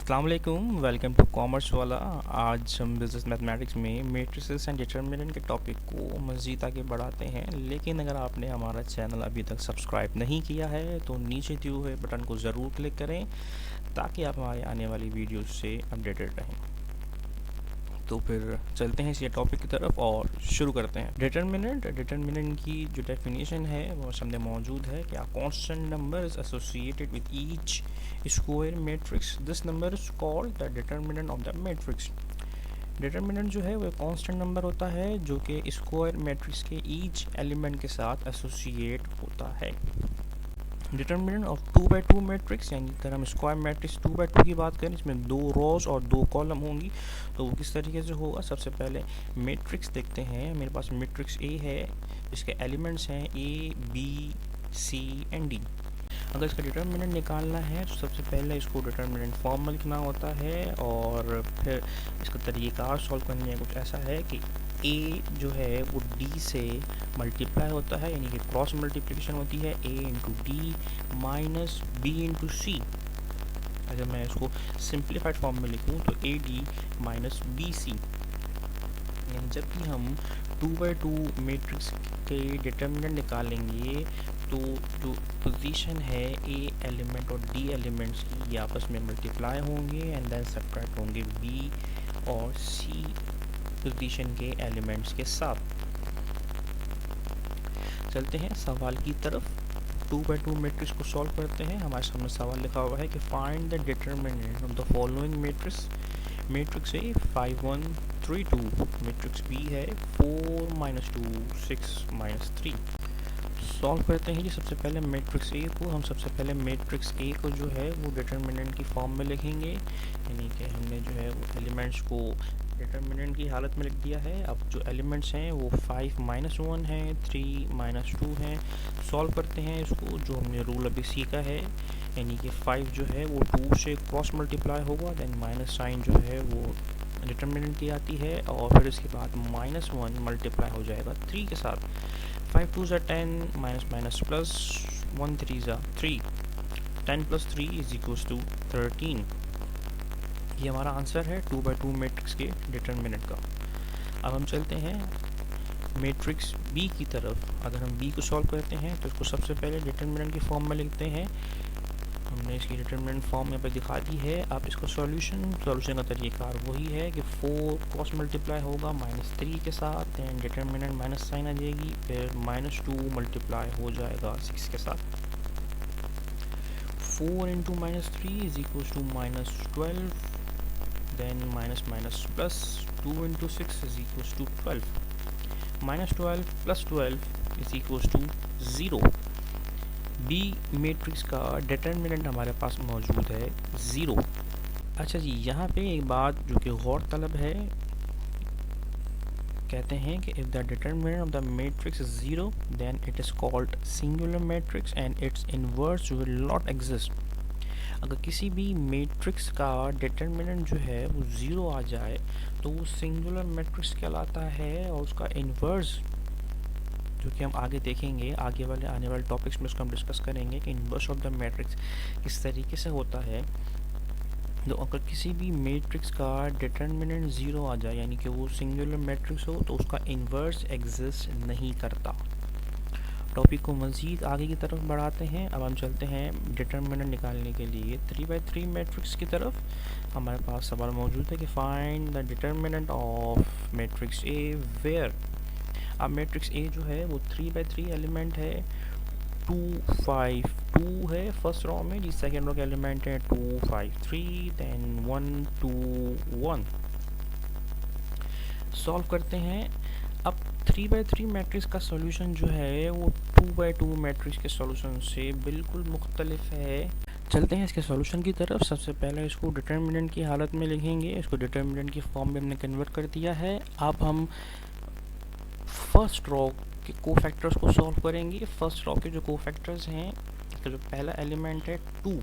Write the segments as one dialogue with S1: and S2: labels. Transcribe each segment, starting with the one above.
S1: अस्सलाम वालेकुम, welcome to commerce वाला। आज हम बिज़नेस मैथमेटिक्स में मैट्रिसेस एंड डिटरमिनेंट के टॉपिक को मज़ीद आगे बढ़ाते हैं। लेकिन अगर आपने हमारा चैनल अभी तक सब्सक्राइब नहीं किया है तो नीचे दिए हुए बटन को ज़रूर क्लिक करें ताकि आप हमारे आने वाली वीडियोस से अपडेटेड रहें। तो फिर चलते हैं इसी टॉपिक की तरफ और शुरू करते हैं। डिटरमिनेंट की जो डेफिनेशन है वो सामने मौजूद है कि constant number is associated with each square matrix. This number is called the determinant of the matrix. Determinant जो है वो कांस्टेंट नंबर होता है जो कि स्क्वायर मैट्रिक्स के ईच एलिमेंट के साथ एसोसिएट होता है। डिटरमिनेंट ऑफ 2x2 मैट्रिक्स, यानी अगर हम स्क्वायर मैट्रिक्स 2x2 की बात करें इसमें 2 रोज और 2 कॉलम होंगी तो वो किस तरीके से होगा। सबसे पहले मैट्रिक्स देखते हैं। मेरे पास मैट्रिक्स ए है, इसके एलिमेंट्स हैं A B C and D. अगर इसका डिटरमिनेंट निकालना है तो सबसे पहले इसको डिटरमिनेंट फॉर्म में लिखना होता है और फिर इसका तरीक़ाकार सॉल्व करने का कुछ ऐसा है कि ए जो है वो डी से मल्टीप्लाई होता है, यानी कि क्रॉस मल्टीप्लिकेशन होती है A into D minus B into C. अगर मैं इसको सिंप्लीफाइड फॉर्म में लिखूँ तो A D minus B C. यानी जब भी हम 2x2 मैट्रिक्स के डिटरमिनेंट निकालेंगे तो जो पोजीशन है ए एलिमेंट और डी एलिमेंट्स की ये आपस में मल्टीप्लाई होंगे एंड देन सब्ट्रैक्ट होंगे बी और सी पोजीशन के एलिमेंट्स के साथ। चलते हैं सवाल की तरफ। 2x2 मैट्रिक्स को सॉल्व करते हैं। हमारे सामने सवाल लिखा हुआ है कि find the determinant of the following matrix. Matrix A 5 1 3 2, matrix B है 4 -2 6 -3। सॉल्व करते हैं जी। सबसे पहले मैट्रिक्स ए को हम सबसे पहले मैट्रिक्स ए को जो है वो डिटरमिनेंट की फॉर्म में लिखेंगे, यानी कि हमने जो है वो एलिमेंट्स को डिटरमिनेंट की हालत में लिख दिया है। अब जो एलिमेंट्स हैं वो 5 -1 है, 3 -2 हैं। सॉल्व करते हैं इसको, जो हमने रूल अभी सीखा है, यानी कि 5 जो है वो 2 से क्रॉस मल्टीप्लाई होगा, देन माइनस साइन जो है वो डिटरमिनेंट की आती है और फिर इसके बाद -1 मल्टीप्लाई हो जाएगा 3 के साथ। 5 2 ज़ा 10 माइनस माइनस प्लस 1 3 ज़ा 3, 10 + 3 = 13। ये हमारा आंसर है 2x2 मैट्रिक्स के डिटरमिनेंट का। अब हम चलते हैं मैट्रिक्स बी की तरफ। अगर हम बी को सॉल्व करते हैं तो इसको सबसे पहले डिटरमिनेंट की फॉर्म में लिखते हैं। हमने इसकी डिटरमिनेंट फॉर्म यहाँ पे दिखा दी है। अब इसको सॉल्यूशन का तरीक़ाकार वही है कि 4 क्रॉस मल्टीप्लाई होगा -3 के साथ, दैन डिटरमिनेंट माइनस साइन आ जाएगी, फिर -2 मल्टीप्लाई हो जाएगा 6 के साथ। 4 × -3 = -12, then minus minus plus 2 × 6 = 12, -12 + 12 = 0। B matrix का डिटरमिनेंट हमारे पास मौजूद है 0। अच्छा जी, यहाँ पे एक बात जो कि गौर तलब है, कहते हैं कि if the determinant of the matrix is 0 then it is called singular matrix and its inverse will not exist. अगर किसी भी मैट्रिक्स का डिटरमिनेंट जो है वो 0 आ जाए तो वो सिंगुलर मैट्रिक्स कहलाता है और उसका इन्वर्स, जो कि हम आगे देखेंगे, आने वाले टॉपिक्स में उसको हम डिस्कस करेंगे कि इन्वर्स ऑफ द मैट्रिक्स किस तरीके से होता है। तो अगर किसी भी मैट्रिक्स का डिटरमिनेंट 0 आ जाए, यानी कि वो सिंगुलर मैट्रिक्स हो, तो उसका इन्वर्स एग्जिस्ट नहीं करता। टॉपिक को मज़ीद आगे की तरफ बढ़ाते हैं। अब हम चलते हैं डिटरमिनेंट निकालने के लिए 3x3 मैट्रिक्स की तरफ। हमारे पास सवाल मौजूद है कि find the determinant of matrix A where. अब मैट्रिक्स ए जो है वो 3x3 एलिमेंट है, 2 5 2 है फर्स्ट रो में, जी सेकेंड रो के एलिमेंट है 2 5 3, दैन 1 2 1। सॉल्व करते हैं। अब 3x3 मैट्रिक्स का सॉल्यूशन जो है वो 2x2 मैट्रिक्स के सॉल्यूशन से बिल्कुल मुख्तलिफ है। चलते हैं इसके सॉल्यूशन की तरफ। सबसे पहले इसको डिटरमिनेंट की हालत में लिखेंगे। इसको डिटरमिनेंट की फॉर्म में हमने कन्वर्ट कर दिया है। अब हम फर्स्ट रो के कोफैक्टर्स को सॉल्व करेंगे। फर्स्ट रो के जो कोफैक्टर्स हैं, इसका जो पहला एलिमेंट है 2।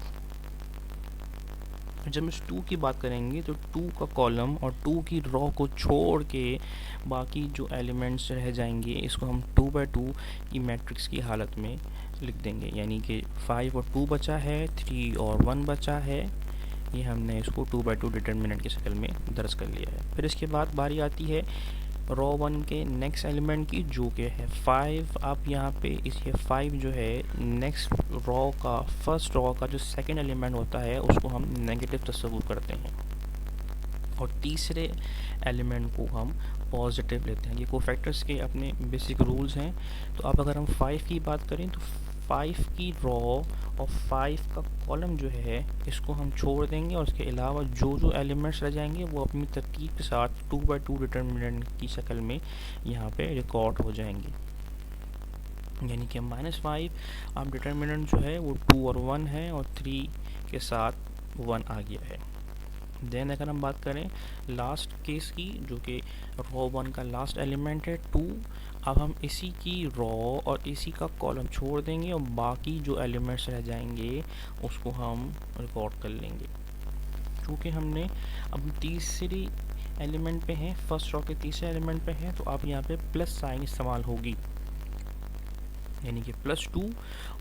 S1: जब इस 2 की बात करेंगे तो 2 का कॉलम और 2 की रो को छोड़ के बाकी जो एलिमेंट्स रह जाएंगे इसको हम 2x2 की मैट्रिक्स की हालत में लिख देंगे। यानी कि 5 और 2 बचा है, 3 और 1 बचा है, ये हमने इसको 2/2 डिटर्मिनेंट की शक्ल में दर्ज कर लिया है। फिर इसके बाद बारी आती है रॉ 1 के नेक्स्ट एलिमेंट की, जो कि है 5। आप यहाँ पे इस ये 5 जो है नेक्स्ट रॉ का, फर्स्ट रॉ का जो सेकंड एलिमेंट होता है उसको हम नेगेटिव तस्वुर करते हैं और तीसरे एलिमेंट को हम पॉजिटिव लेते हैं। ये कोफैक्टर्स के अपने बेसिक रूल्स हैं। तो अब अगर हम 5 की बात करें तो 5 की रॉ और 5 का कॉलम जो है इसको हम छोड़ देंगे और उसके अलावा जो जो एलिमेंट्स रह जाएंगे वो अपनी तरतीब के साथ 2/2 डिटर्मिनेंट की शक्ल में यहाँ पे रिकॉर्ड हो जाएंगे। यानी कि -5 अब डिटर्मिनेंट जो है वो 2 और 1 है और 3 के साथ 1 आ गया है। देन अगर हम बात करें लास्ट केस की, जो कि रॉ 1 का लास्ट एलिमेंट है 2, अब हम इसी की रॉ और इसी का कॉलम छोड़ देंगे और बाकी जो एलिमेंट्स रह जाएंगे उसको हम रिकॉर्ड कर लेंगे। क्योंकि हमने अब तीसरी एलिमेंट पे हैं, फर्स्ट रॉ के तीसरे एलिमेंट पे हैं, तो अब यहाँ पे प्लस साइन इस्तेमाल होगी, यानी कि +2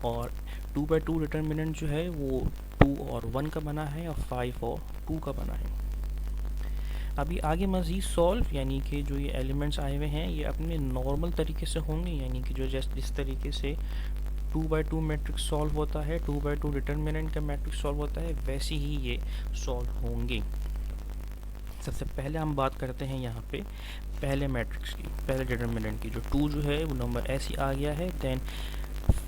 S1: और 2/2 डिटर्मिनेंट जो है वो 2 और 1 का बना है और 5 और 2 का बना है। अभी आगे मज़ीद सॉल्व, यानी कि जो ये एलिमेंट्स आए हुए हैं ये अपने नॉर्मल तरीके से होंगे, यानी कि जो जिस तरीके से 2/2 मैट्रिक्स सॉल्व होता है, 2/2 डिटर्मिनेंट का मैट्रिक्स सॉल्व होता है, वैसे ही ये सॉल्व होंगे। सबसे पहले हम बात करते हैं यहाँ पे पहले मैट्रिक्स की, पहले डिटर्मिनेंट की। जो 2 जो है वो नंबर ऐसे आ गया है। देन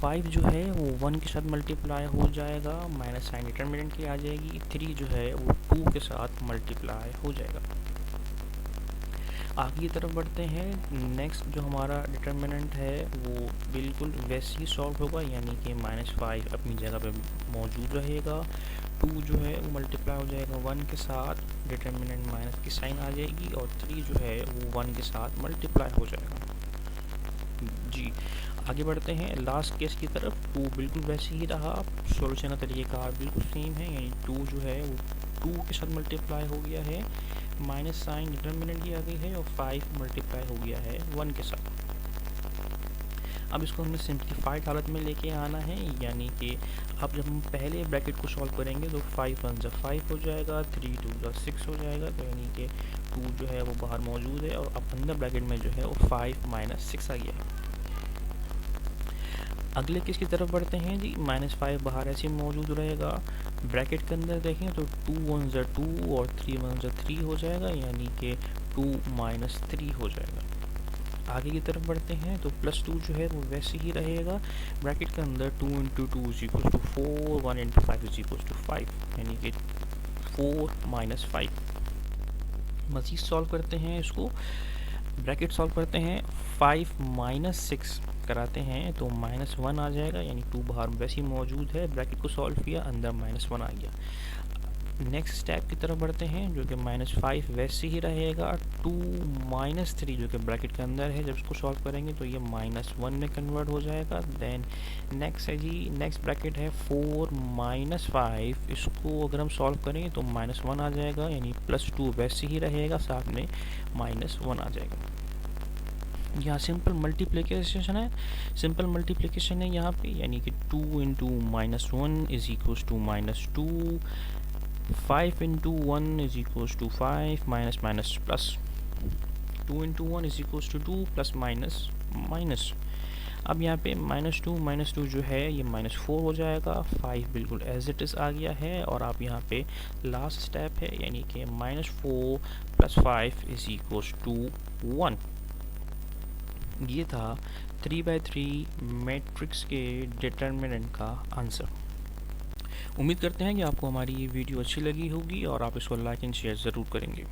S1: 5 जो है वो 1 के साथ मल्टीप्लाई हो जाएगा, माइनस साइन डिटर्मिनेंट की आ जाएगी। 3 जो है वो 2 के साथ मल्टीप्लाई हो जाएगा। आगे की तरफ बढ़ते हैं। नेक्स्ट जो हमारा डिटर्मिनेंट है वो बिल्कुल वैसे ही सॉल्व होगा, यानी कि -5 अपनी जगह पे मौजूद रहेगा। 2 जो है वो मल्टीप्लाई हो जाएगा 1 के साथ, डिटर्मिनेंट माइनस की साइन आ जाएगी और 3 जो है वो 1 के साथ मल्टीप्लाई हो जाएगा। जी आगे बढ़ते हैं लास्ट केस की तरफ। 2 बिल्कुल वैसे ही रहा, सॉल्यूशन का तरीका बिल्कुल सेम है, यानी 2 जो है वो 2 के साथ मल्टीप्लाई हो गया है, माइनस साइन डिटर्मिनेंट की आ गई है और 5 मल्टीप्लाई हो गया है 1 के साथ। अब इसको हमने सिंप्लीफाइड हालत में लेके आना है, यानी कि अब जब हम पहले ब्रैकेट को सॉल्व करेंगे तो 5 1 5 हो जाएगा, 3 2 6 हो जाएगा, तो यानी कि 2 जो है वो बाहर मौजूद है और अब अंदर ब्रैकेट में जो है वो 5 -6 आ गया है। अगले केस की तरफ बढ़ते हैं जी। -5 बाहर ऐसे मौजूद रहेगा, ब्रैकेट के अंदर देखें तो 2 1 2 और 3 1 3 हो जाएगा, यानी कि 2 -3 हो जाएगा। आगे की तरफ बढ़ते हैं तो +2 जो है वो वैसे ही रहेगा, ब्रैकेट के अंदर 2 × 2 = 4, 1 × 5 = 5, यानी कि 4 -5। मज़ीद सॉल्व करते हैं इसको, ब्रैकेट सॉल्व करते हैं, 5 -6 कराते हैं तो -1 आ जाएगा, यानी 2 बाहर वैसे ही मौजूद है, ब्रैकेट को सॉल्व किया अंदर -1 आ गया। नेक्स्ट स्टेप की तरफ बढ़ते हैं, जो कि -5 वैसे ही रहेगा, 2 -3 जो कि ब्रैकेट के अंदर है, जब इसको सॉल्व करेंगे तो ये -1 में कन्वर्ट हो जाएगा। देन नेक्स्ट है जी, नेक्स्ट ब्रैकेट है 4 -5, इसको अगर हम सॉल्व करें तो -1 आ जाएगा, यानी +2 वैसे ही रहेगा, साथ में -1 आ जाएगा। यहाँ सिंपल मल्टीप्लिकेशन है, सिंपल मल्टीप्लिकेशन है यहाँ पे, यानी कि 2 × -1 = -2, 5 × 1 = 5, माइनस प्लस, 2 × 1 = 2 प्लस माइनस। अब यहाँ पे -2 जो है ये -4 हो जाएगा, 5 बिल्कुल एज इट इज़ आ गया है और आप यहाँ पे लास्ट स्टेप है, यानी कि -4 + 5 = 1। ये था 3/3 मैट्रिक्स के डिटर्मिनेंट का आंसर। उम्मीद करते हैं कि आपको हमारी ये वीडियो अच्छी लगी होगी और आप इसको लाइक एंड शेयर ज़रूर करेंगे।